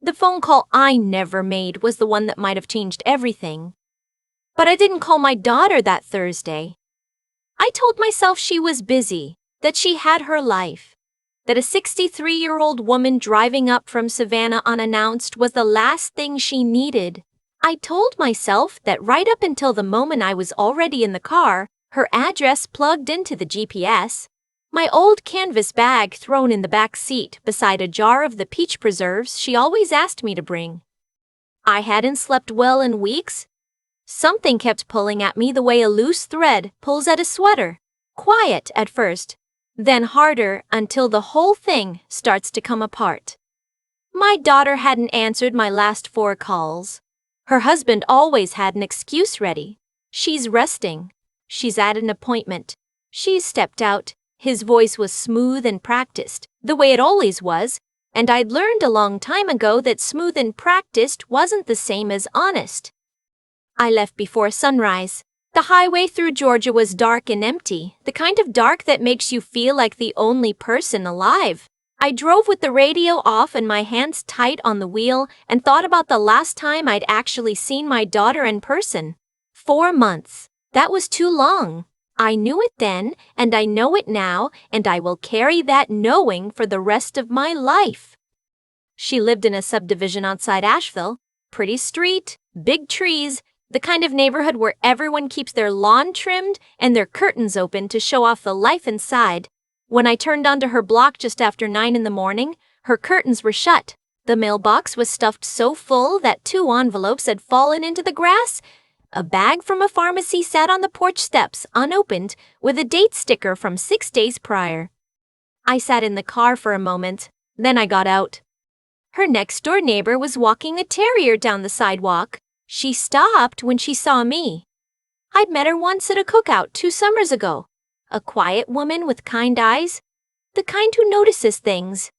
The phone call I never made was the one that might have changed everything. But I didn't call my daughter that Thursday. I told myself she was busy, that she had her life, that a 63-year-old woman driving up from Savannah unannounced was the last thing she needed. I told myself that right up until the moment I was already in the car, her address plugged into the GPS, my old canvas bag thrown in the back seat beside a jar of the peach preserves she always asked me to bring. I hadn't slept well in weeks. Something kept pulling at me the way a loose thread pulls at a sweater. Quiet at first, then harder until the whole thing starts to come apart. My daughter hadn't answered my last 4 calls. Her husband always had an excuse ready. She's resting. She's at an appointment. She's stepped out. His voice was smooth and practiced, the way it always was, and I'd learned a long time ago that smooth and practiced wasn't the same as honest. I left before sunrise. The highway through Georgia was dark and empty, the kind of dark that makes you feel like the only person alive. I drove with the radio off and my hands tight on the wheel and thought about the last time I'd actually seen my daughter in person. 4 months. That was too long. I knew it then, and I know it now, and I will carry that knowing for the rest of my life. She lived in a subdivision outside Asheville. Pretty street, big trees, the kind of neighborhood where everyone keeps their lawn trimmed and their curtains open to show off the life inside. When I turned onto her block just after 9 in the morning, her curtains were shut. The mailbox was stuffed so full that 2 envelopes had fallen into the grass. A bag from a pharmacy sat on the porch steps, unopened, with a date sticker from 6 days prior. I sat in the car for a moment, then I got out. Her next-door neighbor was walking a terrier down the sidewalk. She stopped when she saw me. I'd met her once at a cookout 2 summers ago. A quiet woman with kind eyes, the kind who notices things.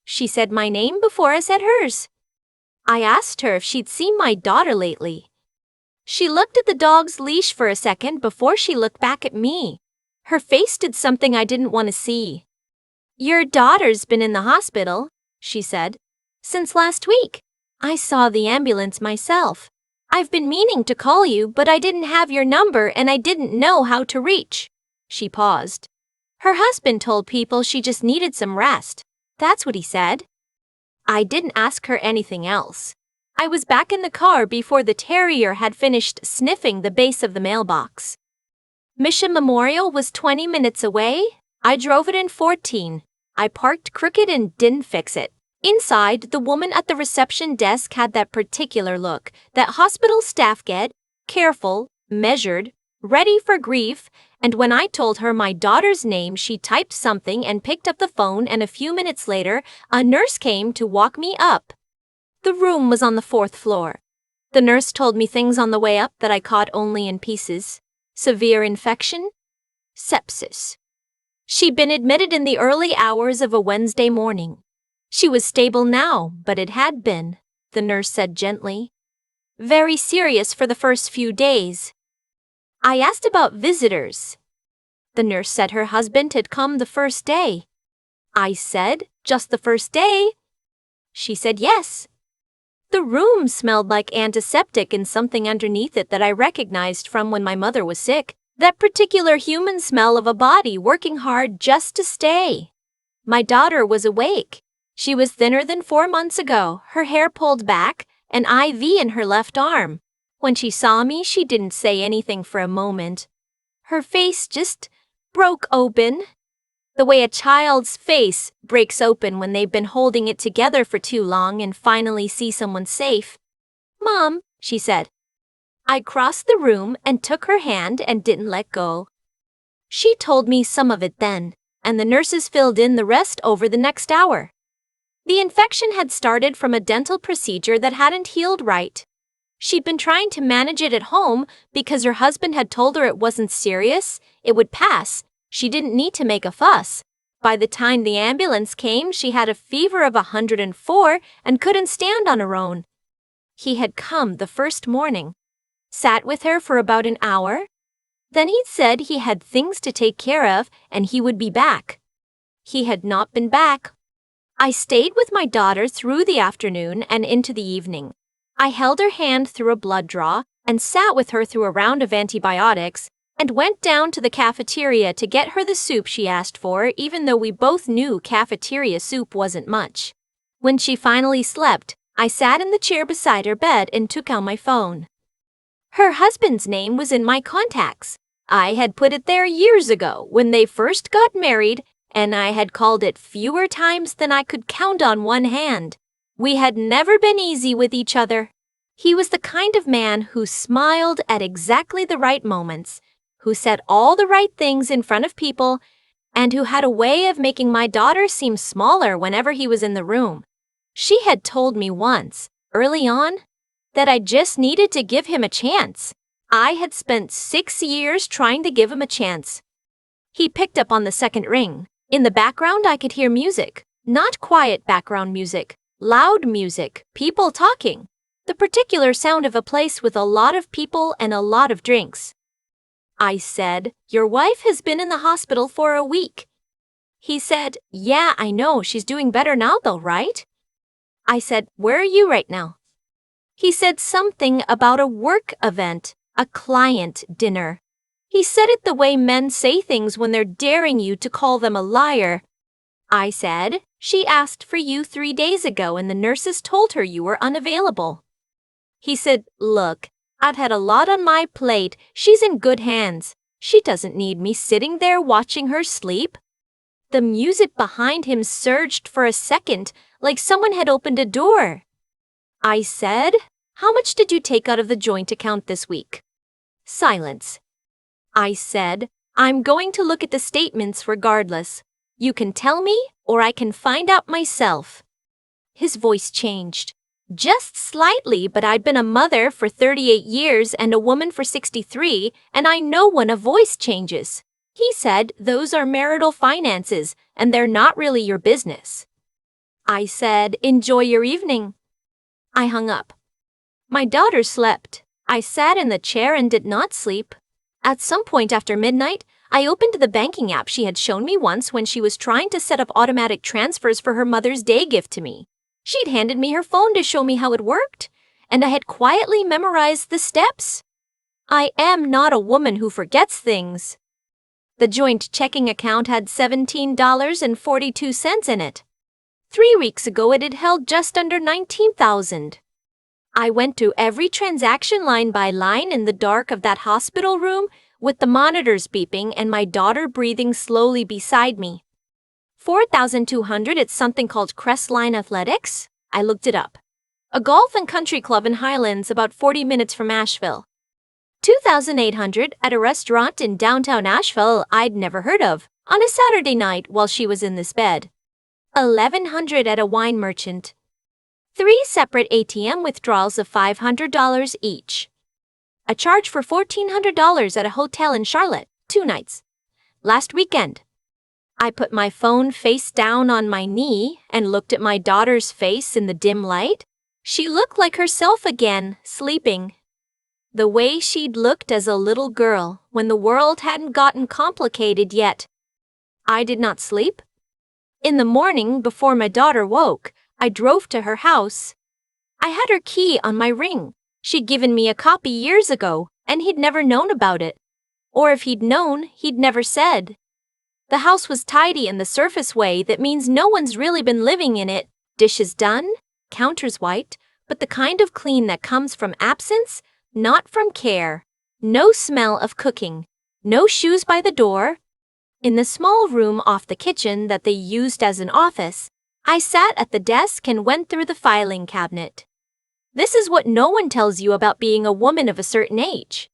She said my name before I said hers. I asked her if she'd seen my daughter lately. She looked at the dog's leash for a second before she looked back at me. Her face did something I didn't want to see. "Your daughter's been in the hospital," she said, "since last week. I saw the ambulance myself. I've been meaning to call you, but I didn't have your number and I didn't know how to reach." She paused. Her husband told people she just needed some rest. That's what he said. I didn't ask her anything else. I was back in the car before the terrier had finished sniffing the base of the mailbox. Mission Memorial was 20 minutes away. I drove it in 14. I parked crooked and didn't fix it. Inside, the woman at the reception desk had that particular look that hospital staff get, careful, measured, ready for grief, and when I told her my daughter's name, she typed something and picked up the phone, and a few minutes later, a nurse came to walk me up. The room was on the 4th floor. The nurse told me things on the way up that I caught only in pieces. Severe infection? Sepsis. She'd been admitted in the early hours of a Wednesday morning. She was stable now, but it had been, the nurse said gently. Very serious for the first few days. I asked about visitors. The nurse said her husband had come the first day. I said, just the first day? She said yes. The room smelled like antiseptic and something underneath it that I recognized from when my mother was sick. That particular human smell of a body working hard just to stay. My daughter was awake. She was thinner than 4 months ago, her hair pulled back, an IV in her left arm. When she saw me, she didn't say anything for a moment. Her face just broke open. The way a child's face breaks open when they've been holding it together for too long and finally see someone safe. "Mom," she said. I crossed the room and took her hand and didn't let go. She told me some of it then, and the nurses filled in the rest over the next hour. The infection had started from a dental procedure that hadn't healed right. She'd been trying to manage it at home because her husband had told her it wasn't serious, it would pass. She didn't need to make a fuss. By the time the ambulance came, she had a fever of 104 and couldn't stand on her own. He had come the first morning, sat with her for about an hour. Then he'd said he had things to take care of and he would be back. He had not been back. I stayed with my daughter through the afternoon and into the evening. I held her hand through a blood draw and sat with her through a round of antibiotics and went down to the cafeteria to get her the soup she asked for, even though we both knew cafeteria soup wasn't much. When she finally slept, I sat in the chair beside her bed and took out my phone. Her husband's name was in my contacts. I had put it there years ago when they first got married, and I had called it fewer times than I could count on one hand. We had never been easy with each other. He was the kind of man who smiled at exactly the right moments, who said all the right things in front of people, and who had a way of making my daughter seem smaller whenever he was in the room. She had told me once, early on, that I just needed to give him a chance. I had spent 6 years trying to give him a chance. He picked up on the second ring. In the background, I could hear music. Not quiet background music, loud music, people talking. The particular sound of a place with a lot of people and a lot of drinks. I said, "Your wife has been in the hospital for a week." He said, "Yeah, I know, she's doing better now though, right?" I said, "Where are you right now?" He said something about a work event, a client dinner. He said it the way men say things when they're daring you to call them a liar. I said, "She asked for you 3 days ago and the nurses told her you were unavailable." He said, "Look, I've had a lot on my plate. She's in good hands. She doesn't need me sitting there watching her sleep." The music behind him surged for a second, like someone had opened a door. I said, "How much did you take out of the joint account this week?" Silence. I said, "I'm going to look at the statements regardless. You can tell me, or I can find out myself." His voice changed. Just slightly, but I'd been a mother for 38 years and a woman for 63, and I know when a voice changes. He said, "Those are marital finances, and they're not really your business." I said, "Enjoy your evening." I hung up. My daughter slept. I sat in the chair and did not sleep. At some point after midnight, I opened the banking app she had shown me once when she was trying to set up automatic transfers for her Mother's Day gift to me. She'd handed me her phone to show me how it worked, and I had quietly memorized the steps. I am not a woman who forgets things. The joint checking account had $17.42 in it. 3 weeks ago, it had held just under $19,000. I went through every transaction line by line in the dark of that hospital room with the monitors beeping and my daughter breathing slowly beside me. 4,200 at something called Crestline Athletics? I looked it up. A golf and country club in Highlands about 40 minutes from Asheville. 2,800 at a restaurant in downtown Asheville I'd never heard of on a Saturday night while she was in this bed. 1,100 at a wine merchant. 3 separate ATM withdrawals of $500 each. A charge for $1,400 at a hotel in Charlotte, 2 nights. Last weekend. I put my phone face down on my knee and looked at my daughter's face in the dim light. She looked like herself again, sleeping. The way she'd looked as a little girl when the world hadn't gotten complicated yet. I did not sleep. In the morning, before my daughter woke, I drove to her house. I had her key on my ring. She'd given me a copy years ago, and he'd never known about it. Or if he'd known, he'd never said. The house was tidy in the surface way that means no one's really been living in it. Dishes done, counters wiped, but the kind of clean that comes from absence, not from care. No smell of cooking. No shoes by the door. In the small room off the kitchen that they used as an office, I sat at the desk and went through the filing cabinet. This is what no one tells you about being a woman of a certain age.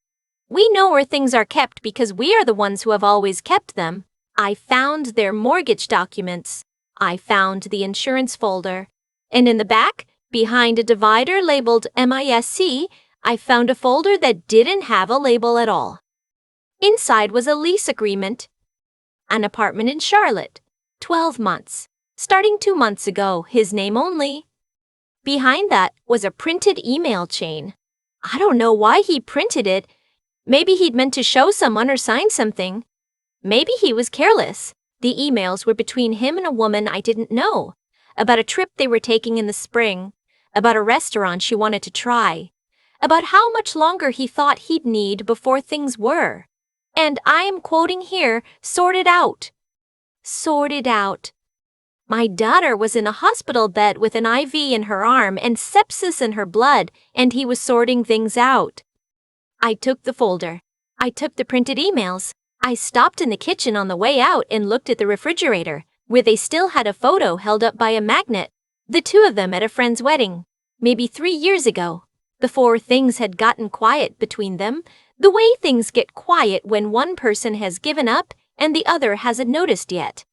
We know where things are kept because we are the ones who have always kept them. I found their mortgage documents. I found the insurance folder. And in the back, behind a divider labeled MISC, I found a folder that didn't have a label at all. Inside was a lease agreement. An apartment in Charlotte. 12 months. Starting 2 months ago, his name only. Behind that was a printed email chain. I don't know why he printed it. Maybe he'd meant to show someone or sign something. Maybe he was careless. The emails were between him and a woman I didn't know. about a trip they were taking in the spring, about a restaurant she wanted to try, about how much longer he thought he'd need before things were. And I am quoting here, sorted out. Sorted out. My daughter was in a hospital bed with an IV in her arm and sepsis in her blood, and he was sorting things out. I took the folder. I took the printed emails. I stopped in the kitchen on the way out and looked at the refrigerator, where they still had a photo held up by a magnet, the two of them at a friend's wedding, maybe 3 years ago, before things had gotten quiet between them, the way things get quiet when one person has given up and the other hasn't noticed yet.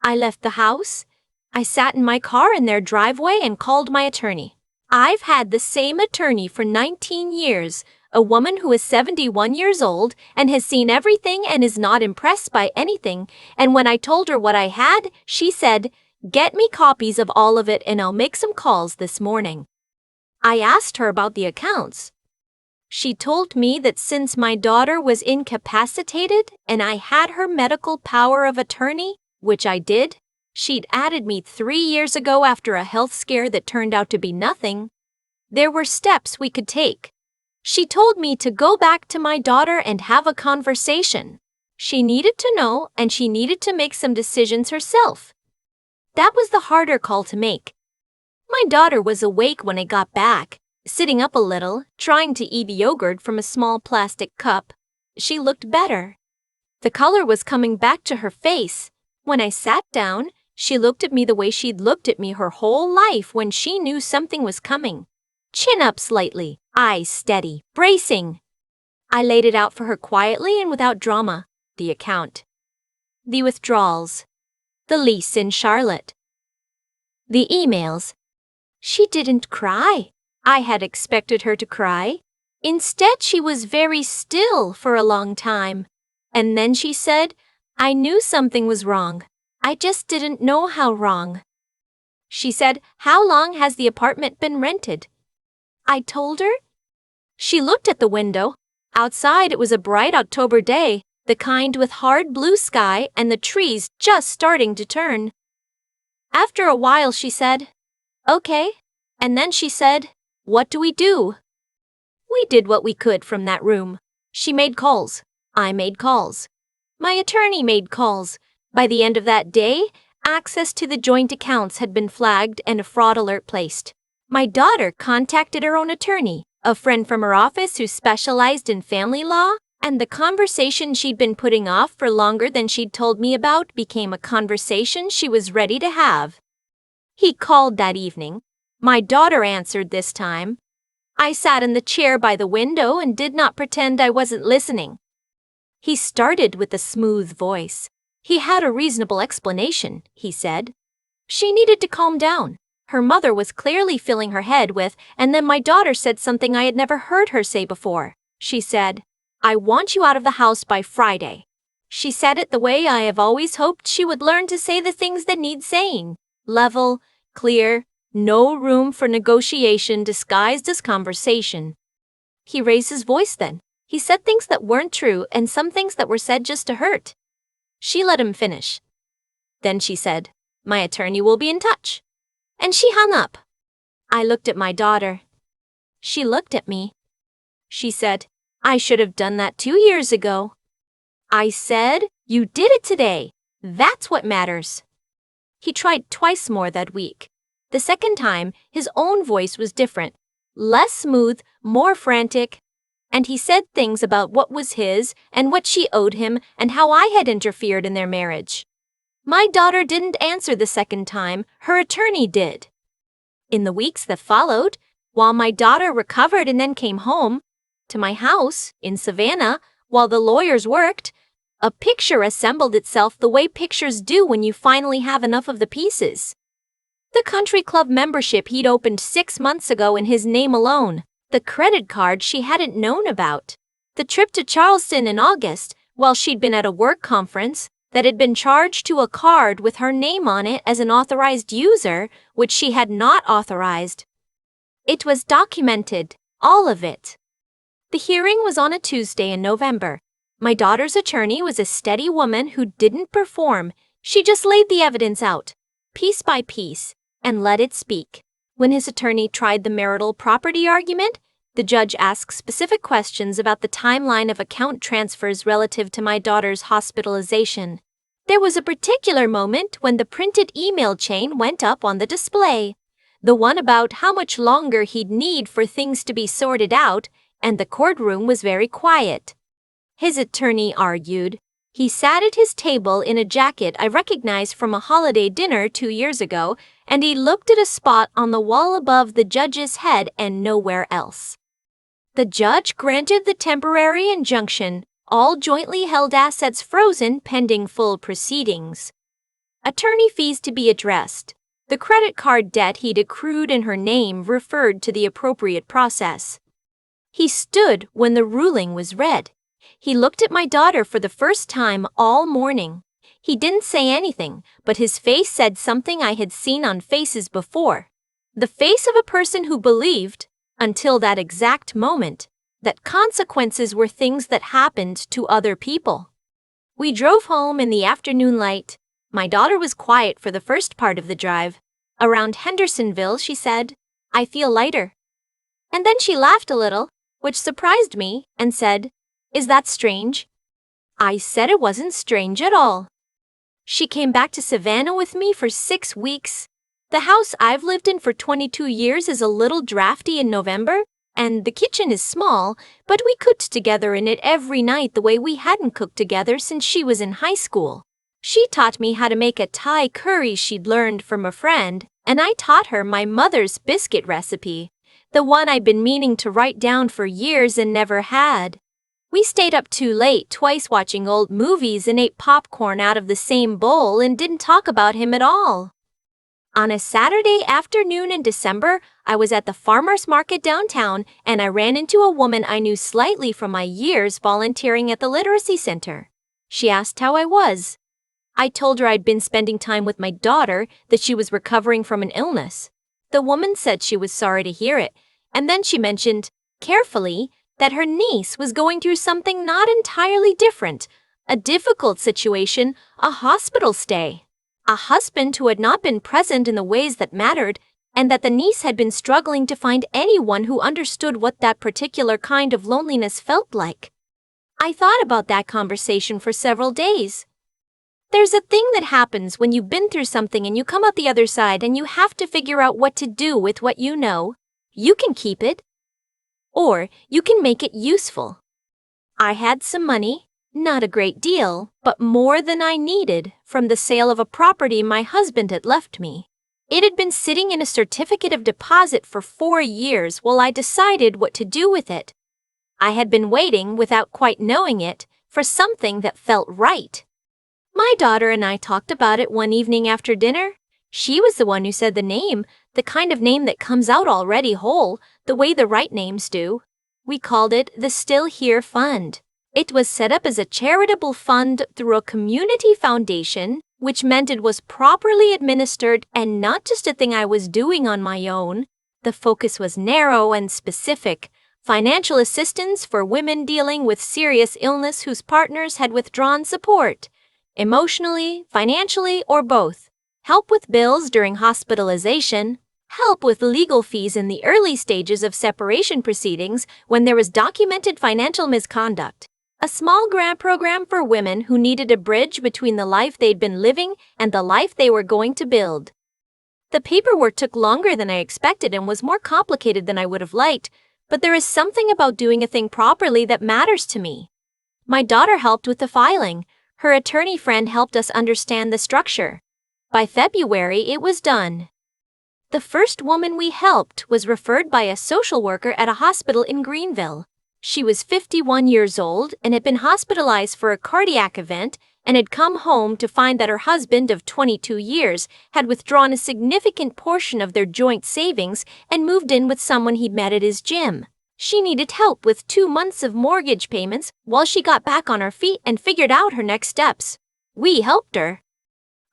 I left the house. I sat in my car in their driveway and called my attorney. I've had the same attorney for 19 years, a woman who is 71 years old and has seen everything and is not impressed by anything, and when I told her what I had, she said, "Get me copies of all of it and I'll make some calls this morning." I asked her about the accounts. She told me that since my daughter was incapacitated and I had her medical power of attorney, which I did, she'd added me 3 years ago after a health scare that turned out to be nothing. There were steps we could take. She told me to go back to my daughter and have a conversation. She needed to know and she needed to make some decisions herself. That was the harder call to make. My daughter was awake when I got back, sitting up a little, trying to eat yogurt from a small plastic cup. She looked better. The color was coming back to her face. When I sat down, she looked at me the way she'd looked at me her whole life when she knew something was coming. Chin up slightly, eyes steady, bracing. I laid it out for her quietly and without drama. The account. The withdrawals. The lease in Charlotte. The emails. She didn't cry. I had expected her to cry. Instead, she was very still for a long time. And then she said, "I knew something was wrong. I just didn't know how wrong." She said, "How long has the apartment been rented?" I told her. She looked at the window. Outside it was a bright October day, the kind with hard blue sky and the trees just starting to turn. After a while she said, "Okay." And then she said, "What do we do?" We did what we could from that room. She made calls. I made calls. My attorney made calls. By the end of that day, access to the joint accounts had been flagged and a fraud alert placed. My daughter contacted her own attorney, a friend from her office who specialized in family law, and the conversation she'd been putting off for longer than she'd told me about became a conversation she was ready to have. He called that evening. My daughter answered this time. I sat in the chair by the window and did not pretend I wasn't listening. He started with a smooth voice. He had a reasonable explanation, he said. She needed to calm down. Her mother was clearly filling her head with, and then my daughter said something I had never heard her say before. She said, "I want you out of the house by Friday." She said it the way I have always hoped she would learn to say the things that need saying. Level, clear, no room for negotiation disguised as conversation. He raised his voice then. He said things that weren't true and some things that were said just to hurt. She let him finish. Then she said, "My attorney will be in touch." And she hung up. I looked at my daughter. She looked at me. She said, "I should have done that 2 years ago." I said, "You did it today. That's what matters." He tried twice more that week. The second time, his own voice was different, less smooth, more frantic. And he said things about what was his and what she owed him and how I had interfered in their marriage. My daughter didn't answer the second time, her attorney did. In the weeks that followed, while my daughter recovered and then came home, to my house in Savannah, while the lawyers worked, a picture assembled itself the way pictures do when you finally have enough of the pieces. The country club membership he'd opened 6 months ago in his name alone, the credit card she hadn't known about, the trip to Charleston in August while she'd been at a work conference that had been charged to a card with her name on it as an authorized user, which she had not authorized. It was documented, all of it. The hearing was on a Tuesday in November. My daughter's attorney was a steady woman who didn't perform. She just laid the evidence out, piece by piece, and let it speak. When his attorney tried the marital property argument, the judge asked specific questions about the timeline of account transfers relative to my daughter's hospitalization. There was a particular moment when the printed email chain went up on the display. The one about how much longer he'd need for things to be sorted out, and the courtroom was very quiet. His attorney argued. He sat at his table in a jacket I recognized from a holiday dinner 2 years ago, and he looked at a spot on the wall above the judge's head and nowhere else. The judge granted the temporary injunction, all jointly held assets frozen pending full proceedings. Attorney fees to be addressed. The credit card debt he'd accrued in her name referred to the appropriate process. He stood when the ruling was read. He looked at my daughter for the first time all morning. He didn't say anything, but his face said something I had seen on faces before. The face of a person who believed, until that exact moment, that consequences were things that happened to other people. We drove home in the afternoon light. My daughter was quiet for the first part of the drive. Around Hendersonville, she said, "I feel lighter." And then she laughed a little, which surprised me, and said, "Is that strange?" I said it wasn't strange at all. She came back to Savannah with me for 6 weeks. The house I've lived in for 22 years is a little drafty in November, and the kitchen is small, but we cooked together in it every night the way we hadn't cooked together since she was in high school. She taught me how to make a Thai curry she'd learned from a friend, and I taught her my mother's biscuit recipe, the one I'd been meaning to write down for years and never had. We stayed up too late twice watching old movies and ate popcorn out of the same bowl and didn't talk about him at all. On a Saturday afternoon in December, I was at the farmer's market downtown and I ran into a woman I knew slightly from my years volunteering at the literacy center. She asked how I was. I told her I'd been spending time with my daughter, that she was recovering from an illness. The woman said she was sorry to hear it, and then she mentioned, carefully, that her niece was going through something not entirely different, a difficult situation, a hospital stay, a husband who had not been present in the ways that mattered, and that the niece had been struggling to find anyone who understood what that particular kind of loneliness felt like. I thought about that conversation for several days. There's a thing that happens when you've been through something and you come out the other side and you have to figure out what to do with what you know. You can keep it, or you can make it useful. I had some money, not a great deal, but more than I needed, from the sale of a property my husband had left me. It had been sitting in a certificate of deposit for 4 years while I decided what to do with it. I had been waiting, without quite knowing it, for something that felt right. My daughter and I talked about it one evening after dinner. She was the one who said the name, the kind of name that comes out already whole, the way the right names do. We called it the Still Here Fund. It was set up as a charitable fund through a community foundation, which meant it was properly administered and not just a thing I was doing on my own. The focus was narrow and specific. Financial assistance for women dealing with serious illness whose partners had withdrawn support, emotionally, financially, or both. Help with bills during hospitalization. Help with legal fees in the early stages of separation proceedings when there was documented financial misconduct. A small grant program for women who needed a bridge between the life they'd been living and the life they were going to build. The paperwork took longer than I expected and was more complicated than I would have liked, but there is something about doing a thing properly that matters to me. My daughter helped with the filing. Her attorney friend helped us understand the structure. By February, it was done. The first woman we helped was referred by a social worker at a hospital in Greenville. She was 51 years old and had been hospitalized for a cardiac event and had come home to find that her husband of 22 years had withdrawn a significant portion of their joint savings and moved in with someone he'd met at his gym. She needed help with 2 months of mortgage payments while she got back on her feet and figured out her next steps. We helped her.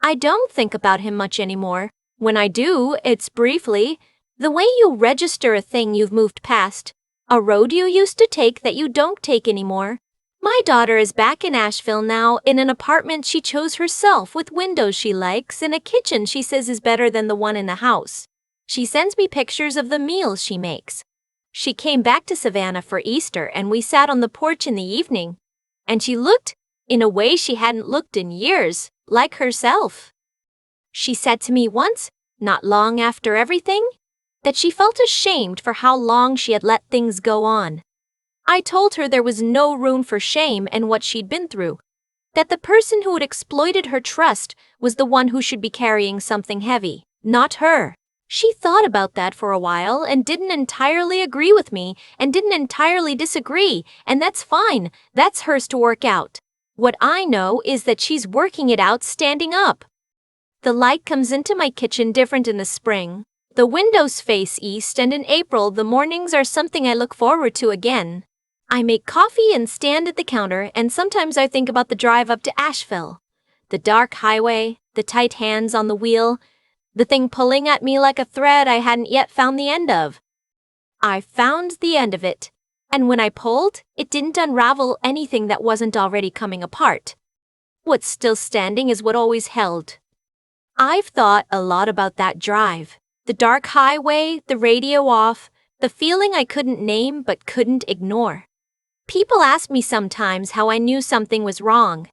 I don't think about him much anymore. When I do, it's briefly. The way you register a thing you've moved past. A road you used to take that you don't take anymore. My daughter is back in Asheville now in an apartment she chose herself with windows she likes and a kitchen she says is better than the one in the house. She sends me pictures of the meals she makes. She came back to Savannah for Easter and we sat on the porch in the evening. And she looked, in a way she hadn't looked in years, like herself. She said to me once, not long after everything, that she felt ashamed for how long she had let things go on. I told her there was no room for shame in what she'd been through, that the person who had exploited her trust was the one who should be carrying something heavy, not her. She thought about that for a while and didn't entirely agree with me and didn't entirely disagree, and that's fine, that's hers to work out. What I know is that she's working it out standing up. The light comes into my kitchen different in the spring. The windows face east, and in April the mornings are something I look forward to again. I make coffee and stand at the counter, and sometimes I think about the drive up to Asheville. The dark highway, the tight hands on the wheel, the thing pulling at me like a thread I hadn't yet found the end of. I found the end of it, and when I pulled, it didn't unravel anything that wasn't already coming apart. What's still standing is what always held. I've thought a lot about that drive. The dark highway, the radio off, the feeling I couldn't name but couldn't ignore. People ask me sometimes how I knew something was wrong.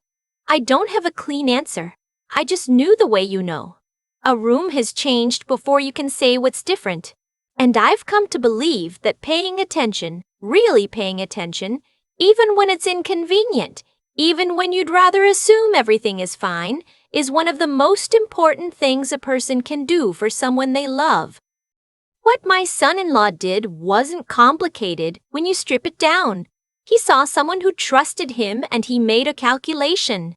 I don't have a clean answer. I just knew the way you know. A room has changed before you can say what's different. And I've come to believe that paying attention, really paying attention, even when it's inconvenient, even when you'd rather assume everything is fine, is one of the most important things a person can do for someone they love. What my son-in-law did wasn't complicated when you strip it down. He saw someone who trusted him and he made a calculation.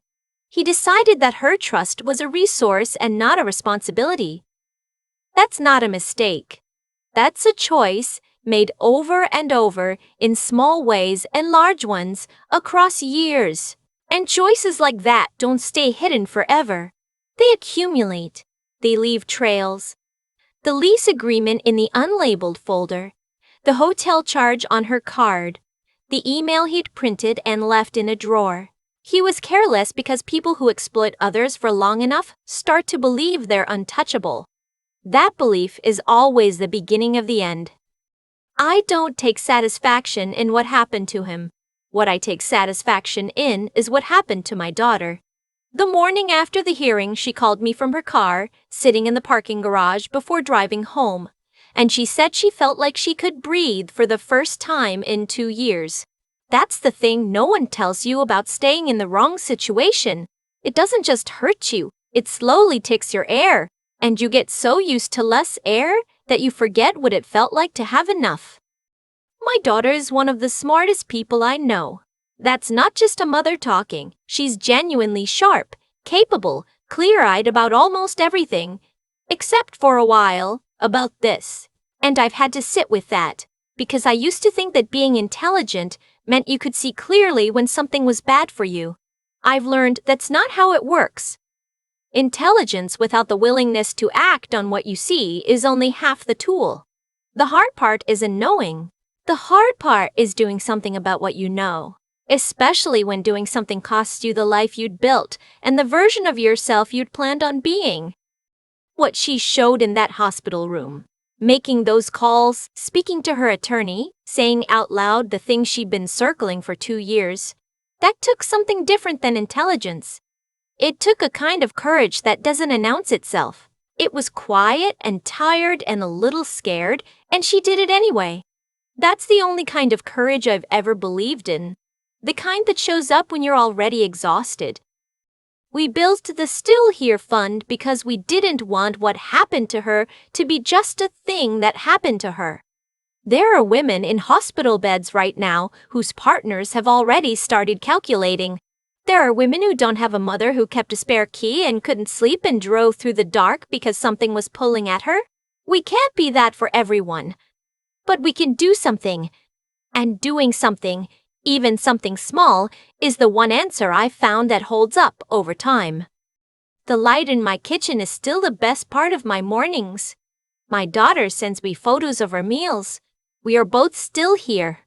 He decided that her trust was a resource and not a responsibility. That's not a mistake. That's a choice made over and over in small ways and large ones across years. And choices like that don't stay hidden forever. They accumulate. They leave trails. The lease agreement in the unlabeled folder, the hotel charge on her card, the email he'd printed and left in a drawer. He was careless because people who exploit others for long enough start to believe they're untouchable. That belief is always the beginning of the end. I don't take satisfaction in what happened to him. What I take satisfaction in is what happened to my daughter. The morning after the hearing, she called me from her car, sitting in the parking garage before driving home, and she said she felt like she could breathe for the first time in 2 years. That's the thing no one tells you about staying in the wrong situation. It doesn't just hurt you, it slowly takes your air, and you get so used to less air that you forget what it felt like to have enough. My daughter is one of the smartest people I know. That's not just a mother talking. She's genuinely sharp, capable, clear-eyed about almost everything, except for a while, about this. And I've had to sit with that, because I used to think that being intelligent meant you could see clearly when something was bad for you. I've learned that's not how it works. Intelligence without the willingness to act on what you see is only half the tool. The hard part isn't knowing. The hard part is doing something about what you know, especially when doing something costs you the life you'd built and the version of yourself you'd planned on being. What she showed in that hospital room, making those calls, speaking to her attorney, saying out loud the things she'd been circling for 2 years, that took something different than intelligence. It took a kind of courage that doesn't announce itself. It was quiet and tired and a little scared, and she did it anyway. That's the only kind of courage I've ever believed in. The kind that shows up when you're already exhausted. We built the Still Here Fund because we didn't want what happened to her to be just a thing that happened to her. There are women in hospital beds right now whose partners have already started calculating. There are women who don't have a mother who kept a spare key and couldn't sleep and drove through the dark because something was pulling at her. We can't be that for everyone. But we can do something. And doing something, even something small, is the one answer I've found that holds up over time. The light in my kitchen is still the best part of my mornings. My daughter sends me photos of our meals. We are both still here.